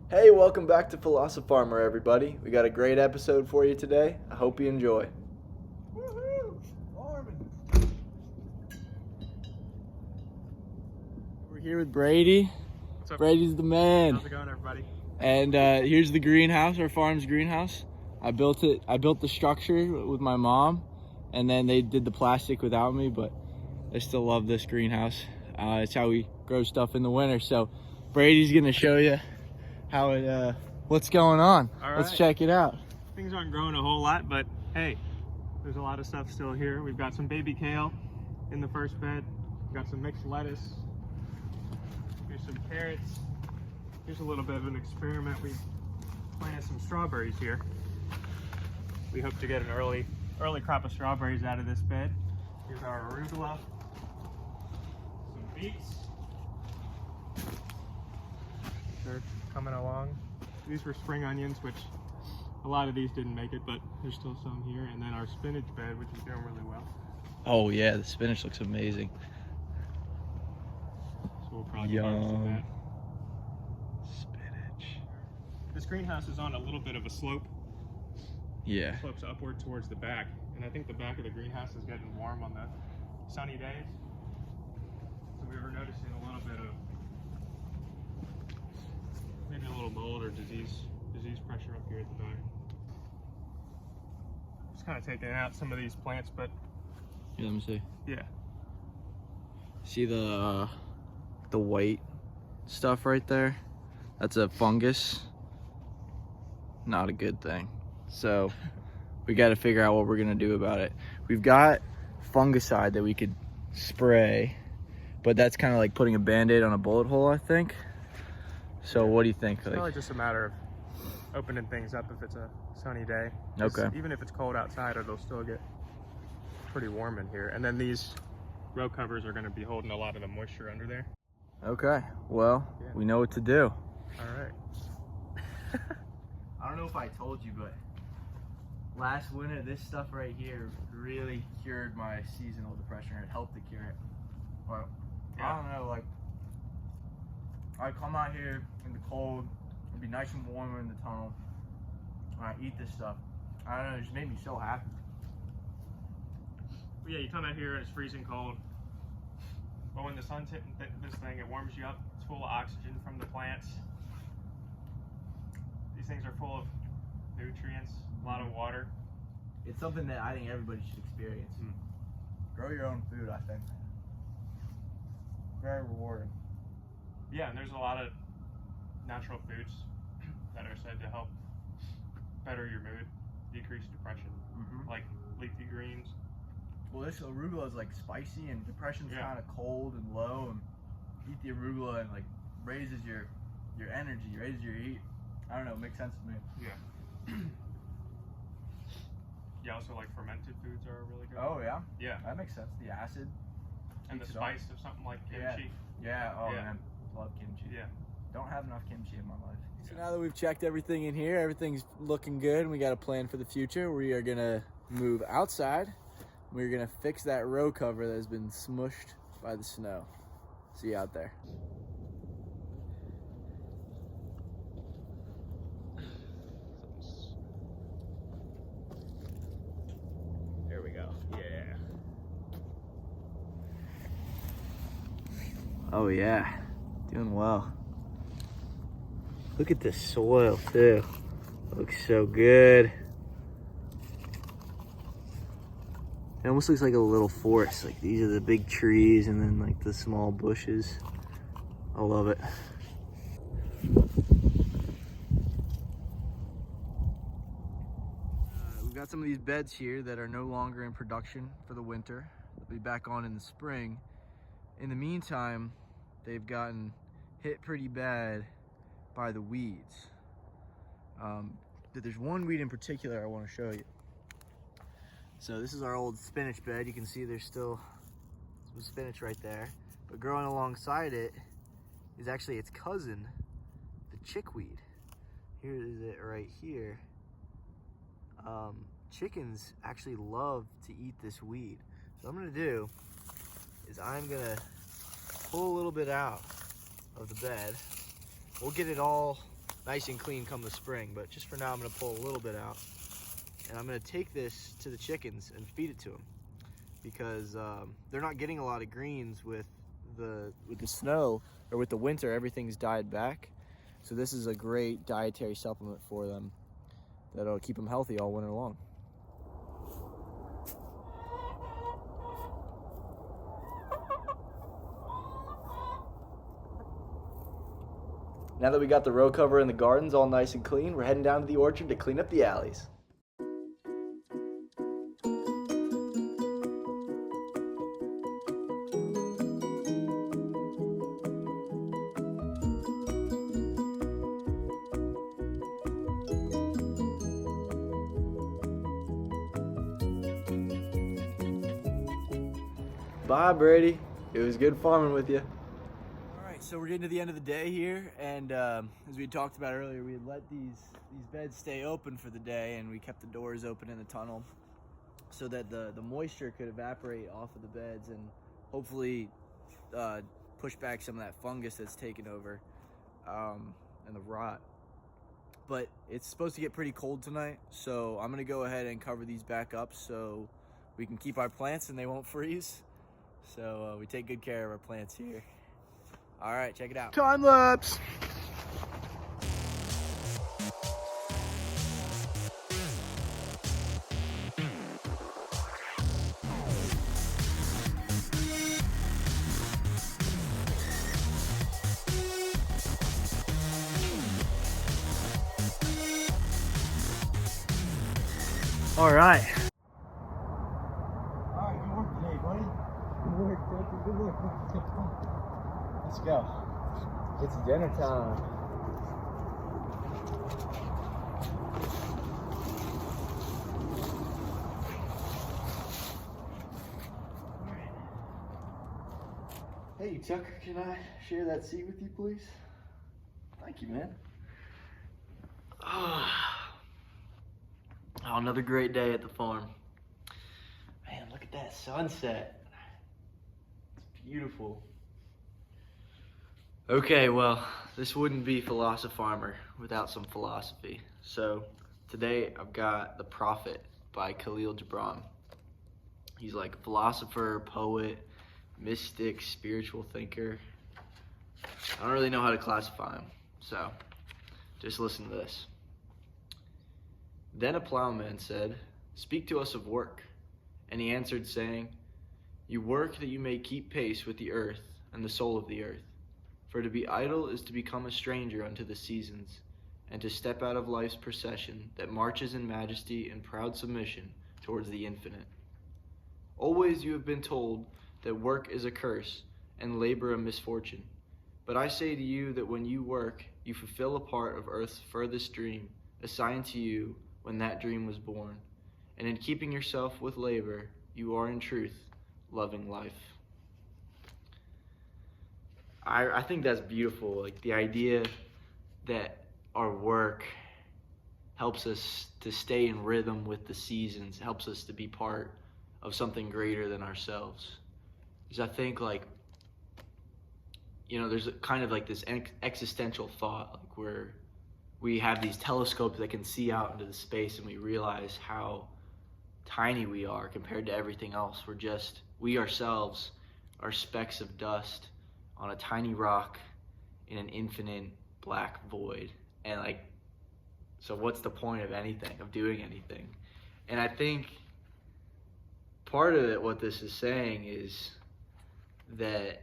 Hey, welcome back to Philosopharmer, everybody. We got a great episode for you today. I hope you enjoy. Woohoo! Farming. We're here with Brady. What's up? Brady's the man. How's it going, everybody? And here's the greenhouse, our farm's greenhouse. I built it. I built the structure with my mom, and then they did the plastic without me, but I still love this greenhouse. It's how we grow stuff in the winter. So Brady's gonna show you how it what's going on. All Let's right. check it out. Things aren't growing a whole lot, but hey, there's a lot of stuff still here. We've got some baby kale in the first bed. We've got some mixed lettuce. Here's some carrots. Here's a little bit of an experiment. We planted some strawberries here. We hope to get an early crop of strawberries out of this bed. Here's our arugula. Some beets. They're coming along. These were spring onions, which a lot of these didn't make it, but there's still some here. And then our spinach bed, which is doing really well. Oh yeah, the spinach looks amazing. So we'll probably get harvesting that. Spinach. This greenhouse is on a little bit of a slope. Yeah. It slopes upward towards the back. And I think the back of the greenhouse is getting warm on the sunny days. So we were noticing a little bit of maybe a little mold or disease pressure up here at the back. Just kind of taking out some of these plants, but Yeah, let me see. yeah. See the white stuff right there? That's a fungus. Not a good thing. So we got to figure out what we're gonna do about it. We've got fungicide that we could spray, but that's kind of like putting a band-aid on a bullet hole, I think. So what do you think? It's probably just a matter of opening things up if it's a sunny day. Okay. Even if it's cold outside, it'll still get pretty warm in here. And then these row covers are going to be holding a lot of the moisture under there. Okay, well, Yeah. we know what to do. All right. I don't know if I told you, but last winter, this stuff right here really cured my seasonal depression, or it helped to cure it. But Yeah. I don't know, like, I come out here in the cold, it'd be nice and warm in the tunnel, and I eat this stuff. I don't know, it just made me so happy. Well, yeah, you come out here and it's freezing cold. But when the sun's hitting this thing, it warms you up. It's full of oxygen from the plants. These things are full of nutrients, a lot of water. It's something that I think everybody should experience. Grow your own food, I think. Very rewarding. Yeah, and there's a lot of natural foods that are said to help better your mood, decrease depression, like leafy greens. Well, this arugula is like spicy, and depression's Yeah. kind of cold and low, and eat the arugula and like raises your energy, raises your heat. I don't know, it makes sense to me. Yeah. Yeah, also like fermented foods are really good. Oh yeah, Yeah, that makes sense. The acid. and the keeps it up. spice of something like kimchi. Yeah. Oh Yeah. man, love kimchi. Yeah. Don't have enough kimchi in my life. So Yeah. now that we've checked everything in here, everything's looking good, and we got a plan for the future. We are gonna move outside. We're gonna fix that row cover that has been smushed by the snow. See you out there. There we go. Yeah. Oh yeah, doing well. Look at the soil too. Looks so good. It almost looks like a little forest. Like these are the big trees and then like the small bushes. I love it. We've got some of these beds here that are no longer in production for the winter. They'll be back on in the spring. In the meantime, they've gotten hit pretty bad by the weeds. There's one weed in particular I want to show you. So this is our old spinach bed. You can see there's still some spinach right there. But growing alongside it is actually its cousin, the chickweed. Here is it right here. Chickens actually love to eat this weed. So what I'm gonna do is I'm gonna pull a little bit out of the bed. We'll get it all nice and clean come the spring. But just for now, I'm gonna pull a little bit out, and I'm gonna take this to the chickens and feed it to them, because they're not getting a lot of greens with the snow, or with the winter. Everything's died back, so this is a great dietary supplement for them that'll keep them healthy all winter long. Now that we got the row cover in the gardens all nice and clean, we're heading down to the orchard to clean up the alleys. Bye, Brady. It was good farming with you. All right, so we're getting to the end of the day here, and as we talked about earlier, we had let these beds stay open for the day, and we kept the doors open in the tunnel so that the moisture could evaporate off of the beds and hopefully push back some of that fungus that's taken over and the rot. But it's supposed to get pretty cold tonight, so I'm gonna go ahead and cover these back up so we can keep our plants and they won't freeze. So we take good care of our plants here. All right, check it out. Time lapse. All right. Good work today, buddy. Good work, Jake. Good work. Let's go. It's dinner time. Hey, Tucker, can I share that seat with you, please? Thank you, man. Oh, another great day at the farm. Man, look at that sunset. It's beautiful. Okay, well, this wouldn't be Philosopharmer without some philosophy. So today I've got The Prophet by Kahlil Gibran. He's like a philosopher, poet, mystic, spiritual thinker. I don't really know how to classify him, so just listen to this. Then a plowman said, "Speak to us of work." And he answered, saying, "You work that you may keep pace with the earth and the soul of the earth. For to be idle is to become a stranger unto the seasons, and to step out of life's procession that marches in majesty and proud submission towards the infinite. Always you have been told that work is a curse and labor a misfortune. But I say to you that when you work, you fulfill a part of earth's furthest dream, assigned to you when that dream was born. And in keeping yourself with labor, you are in truth loving life." I think that's beautiful. Like the idea that our work helps us to stay in rhythm with the seasons, helps us to be part of something greater than ourselves. Because I think, like, you know, there's kind of like this existential thought, like where we have these telescopes that can see out into the space and we realize how tiny we are compared to everything else. We ourselves are specks of dust on a tiny rock in an infinite black void. And like, so what's the point of anything, of doing anything? And I think part of it, what this is saying is that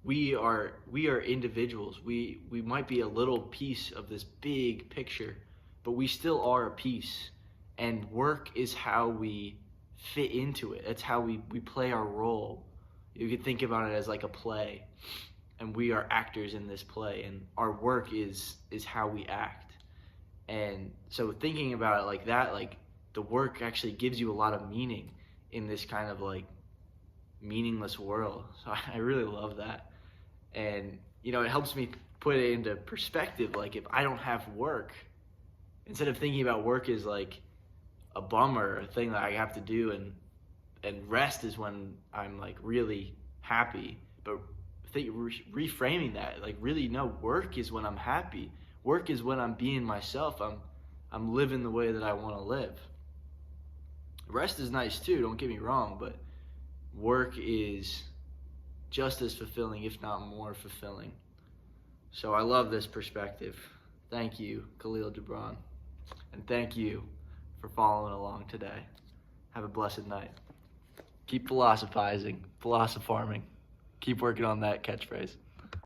we are individuals. We might be a little piece of this big picture, but we still are a piece. And work is how we fit into it. It's how we play our role. You could think about it as like a play, and we are actors in this play, and our work is how we act. And so thinking about it like that, like the work actually gives you a lot of meaning in this kind of like meaningless world. So I really love that. And you know, it helps me put it into perspective. Like if I don't have work, instead of thinking about work as like a bummer, a thing that I have to do, and rest is when I'm like really happy. But reframing that, like really no, work is when I'm happy. Work is when I'm being myself. I'm living the way that I want to live. Rest is nice too, don't get me wrong, but work is just as fulfilling, if not more fulfilling. So I love this perspective. Thank you, Kahlil Gibran. And thank you for following along today. Have a blessed night. Keep philosophizing, philosopharming. Keep working on that catchphrase.